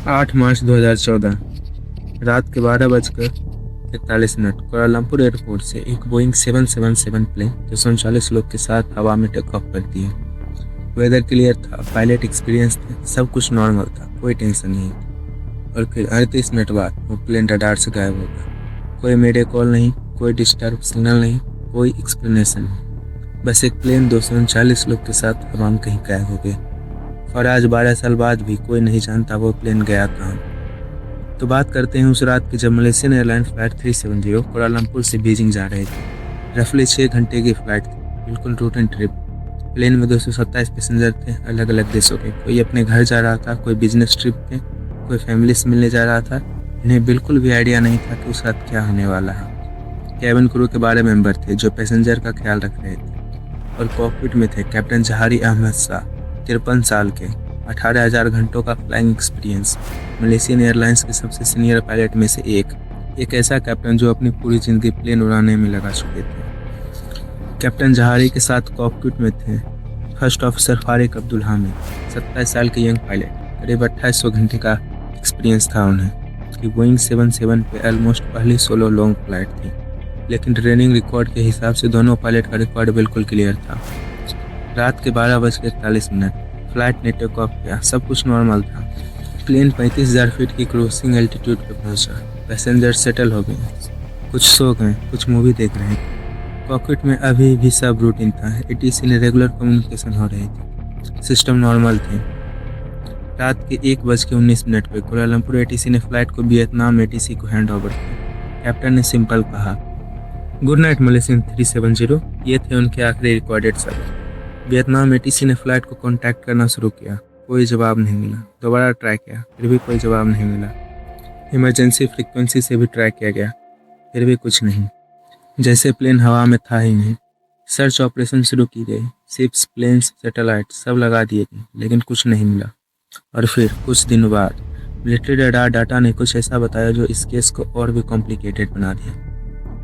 8 मार्च 2014 रात के 12:41 Kuala Lumpur airport से एक बोइंग 777 प्लेन 239 लोग के साथ हवा में टेक ऑफ करती है। वेदर क्लियर था, पायलट एक्सपीरियंस थे, सब कुछ नॉर्मल था, कोई टेंशन नहीं थी। और फिर 38 मिनट बाद वो प्लेन रडार से गायब हो गया। कोई मेरे कॉल नहीं, कोई डिस्टर्ब सिग्नल नहीं, कोई एक्सप्लेनेशन नहीं। बस एक प्लेन 239 लोग के साथ हवा में कहीं गायब हो गया। और आज 12 साल बाद भी कोई नहीं जानता वो प्लेन गया कहाँ। तो बात करते हैं उस रात की जब मलेशियन एयरलाइन फ्लाइट 370 कोलालमपुर से बीजिंग जा रही थी। रफली 6 घंटे की फ्लाइट थी, बिल्कुल रूटीन ट्रिप। प्लेन में 227 पैसेंजर थे, अलग अलग देशों के। कोई अपने घर जा रहा था, कोई बिजनेस ट्रिप पे, कोई फैमिली से मिलने जा रहा था। इन्हें बिल्कुल भी आइडिया नहीं था कि उस रात क्या होने वाला है। कैबिन क्रू के 12 मेंबर थे जो पैसेंजर का ख्याल रख रहे थे। और कॉकपिट में थे कैप्टन जहारी अहमद शाह, 53 साल के, 18,000 घंटों का फ्लाइंग एक्सपीरियंस, मलेशियन एयरलाइंस के सबसे सीनियर पायलट में से एक ऐसा कैप्टन जो अपनी पूरी जिंदगी प्लेन उड़ाने में लगा चुके थे। कैप्टन जहारी के साथ कॉकपिट में थे फर्स्ट ऑफिसर फारिक अब्दुल हामिद, 27 साल के यंग पायलट। करीब 2800 घंटे का एक्सपीरियंस था उन्हें कि बोइंग 77 पे ऑलमोस्ट पहली सोलो लॉन्ग फ्लाइट थी। लेकिन ट्रेनिंग रिकॉर्ड के हिसाब से दोनों पायलट का रिकॉर्ड बिल्कुल क्लियर था। रात के 12:41 फ्लाइट ने टेक ऑफ किया, सब कुछ नॉर्मल था। प्लेन 35,000 फीट की क्रूजिंग एल्टीट्यूड पर पहुंचा। पैसेंजर सेटल हो गए, कुछ सो गए, कुछ मूवी देख रहे थे। कॉकपिट में अभी भी सब रूटीन था। एटीसी ने रेगुलर कम्युनिकेशन हो रही थी, सिस्टम नॉर्मल थे। रात के 1:19 पर कोलालमपुर एटीसी ने फ्लाइट को वियतनाम एटीसी को हैंड ओवर किया। कैप्टन ने सिंपल कहा, गुड नाइट मलेशियन 370। ये थे उनके आखिरी रिकॉर्डेड शब्द। वियतनाम एटीसी ने फ्लाइट को कांटेक्ट करना शुरू किया, कोई जवाब नहीं मिला। दोबारा ट्राई किया, फिर भी कोई जवाब नहीं मिला। इमरजेंसी फ्रीक्वेंसी से भी ट्राई किया गया, फिर भी कुछ नहीं। जैसे प्लेन हवा में था ही नहीं। सर्च ऑपरेशन शुरू की गई, शिप्स, प्लेन्स, सैटेलाइट सब लगा दिए गए, लेकिन कुछ नहीं मिला। और फिर कुछ दिन बाद मिलिट्री रडार डाटा ने कुछ ऐसा बताया जो इस केस को और भी कॉम्प्लिकेटेड बना दिया।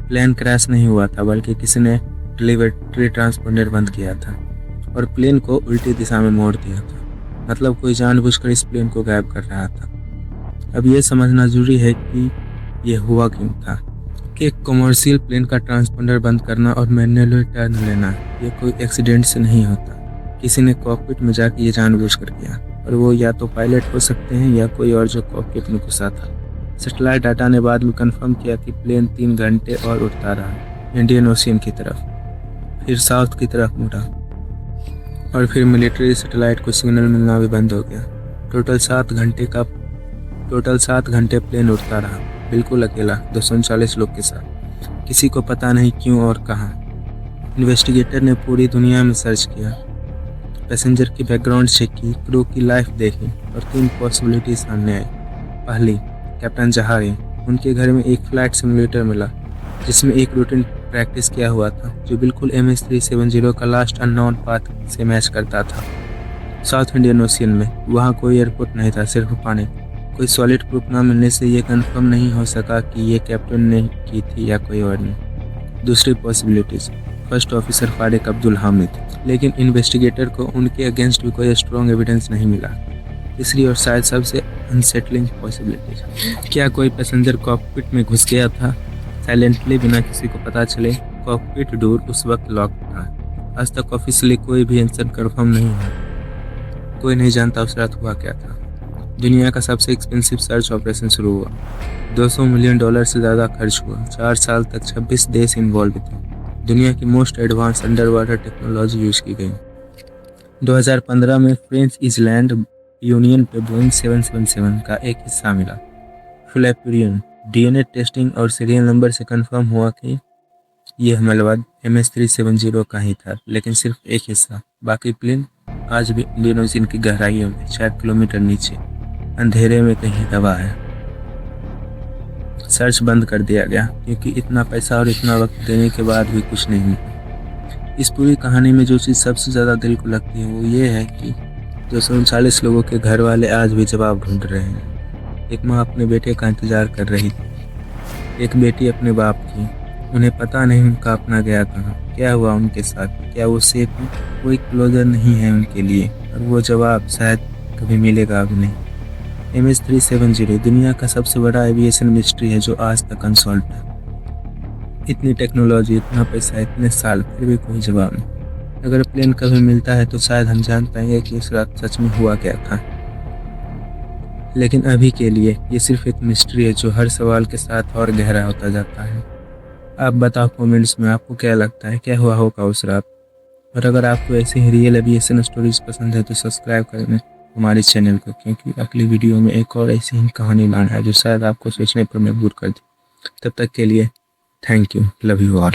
प्लेन क्रैश नहीं हुआ था, बल्कि किसी ने टेलीमेट्री ट्रांसपोंडर बंद किया था और प्लेन को उल्टी दिशा में मोड़ दिया था। मतलब कोई जानबूझकर इस प्लेन को गायब कर रहा था। अब ये समझना जरूरी है कि ये हुआ क्यों था। कि एक कमर्शियल प्लेन का ट्रांसपोंडर बंद करना और मैन्युअली टर्न लेना ये कोई एक्सीडेंट से नहीं होता। किसी ने कॉकपिट में जाके ये जानबूझकर किया, और वो या तो पायलट हो सकते हैं या कोई और जो कॉकपिट में घुसा था। सैटेलाइट डाटा ने बाद में कंफर्म किया कि प्लेन 3 घंटे और उड़ता रहा, इंडियन ओशियन की तरफ, फिर साउथ की तरफ मुड़ा, और फिर मिलिट्री सैटेलाइट को सिग्नल मिलना भी बंद हो गया। टोटल 7 घंटे प्लेन उड़ता रहा, बिल्कुल अकेला, 239 लोग के साथ। किसी को पता नहीं क्यों और कहाँ। इन्वेस्टिगेटर ने पूरी दुनिया में सर्च किया, पैसेंजर की बैकग्राउंड चेक की, क्रू की लाइफ देखी, और 3 पॉसिबिलिटी सामने आई। पहली, कैप्टन जहारी, उनके घर में एक फ्लाइट सिमुलेटर मिला जिसमें एक रूटीन प्रैक्टिस किया हुआ था जो बिल्कुल MS-370 का लास्ट अननोन पाथ से मैच करता था। साउथ इंडियन ओशियन में, वहाँ कोई एयरपोर्ट नहीं था, सिर्फ पानी। कोई सॉलिड प्रूफ ना मिलने से ये कंफर्म नहीं हो सका कि ये कैप्टन ने की थी या कोई और ने। दूसरी possibilities, first officer Fariq Abdul Hamid, लेकिन इन्वेस्टिगेटर को उनके अगेंस्ट भी कोई स्ट्रॉन्ग एविडेंस नहीं मिला। तीसरी और शायद सबसे अनसेटलिंग पॉसिबिलिटीज, क्या कोई पैसेंजर कॉकपिट में घुस गया था साइलेंटली, बिना किसी को पता चले। कॉकपिट डोर उस वक्त लॉक था। आज तक ऑफिशियली कोई भी आंसर कंफर्म नहीं है। कोई नहीं जानता उस रात हुआ क्या था। दुनिया का सबसे एक्सपेंसिव सर्च ऑपरेशन शुरू हुआ। $200 मिलियन से ज़्यादा खर्च हुआ। 4 साल तक 26 देश इन्वॉल्व थे। दुनिया की most advance under water technology use की गई। 2015 में फ्रेंच आइलैंड यूनियन पे बोइंग 777 का एक हिस्सा मिला। फ्लैपियन DNA टेस्टिंग और सीरियल नंबर से कंफर्म हुआ कि यह मलबा MS-370 का ही था, लेकिन सिर्फ एक हिस्सा। बाकी प्लेन आज भी इंडियन ओशियन की गहराइयों में 4 किलोमीटर नीचे अंधेरे में कहीं दबा है। सर्च बंद कर दिया गया क्योंकि इतना पैसा और इतना वक्त देने के बाद भी कुछ नहीं मिला। इस पूरी कहानी में जो चीज़ सबसे ज़्यादा दिल को लगती है वो ये है कि 239 लोगों के घर वाले आज भी जवाब ढूंढ रहे हैं। एक माँ अपने बेटे का इंतज़ार कर रही थी, एक बेटी अपने बाप की। उन्हें पता नहीं उनका अपना गया कहाँ, क्या हुआ उनके साथ, क्या वो सेफ है। कोई क्लोजर नहीं है उनके लिए, और वो जवाब शायद कभी मिलेगा भी नहीं। MH370 दुनिया का सबसे बड़ा एविएशन मिस्ट्री है जो आज तक अनसॉल्व है। इतनी टेक्नोलॉजी, इतना पैसा, इतने साल, फिर भी कोई जवाब नहीं। अगर प्लेन कभी मिलता है तो शायद हम जान पाएंगे कि इस रात सच में हुआ क्या था। लेकिन अभी के लिए ये सिर्फ एक मिस्ट्री है जो हर सवाल के साथ और गहरा होता जाता है। आप बताओ कमेंट्स में आपको क्या लगता है, क्या हुआ होगा उस रात। और अगर आपको ऐसे ही रियल एविएशन स्टोरीज पसंद है तो सब्सक्राइब करें हमारे चैनल को, क्योंकि अगली वीडियो में एक और ऐसी ही कहानी लाना है जो शायद आपको सोचने पर मजबूर कर दे। तब तक के लिए thank you, love you all.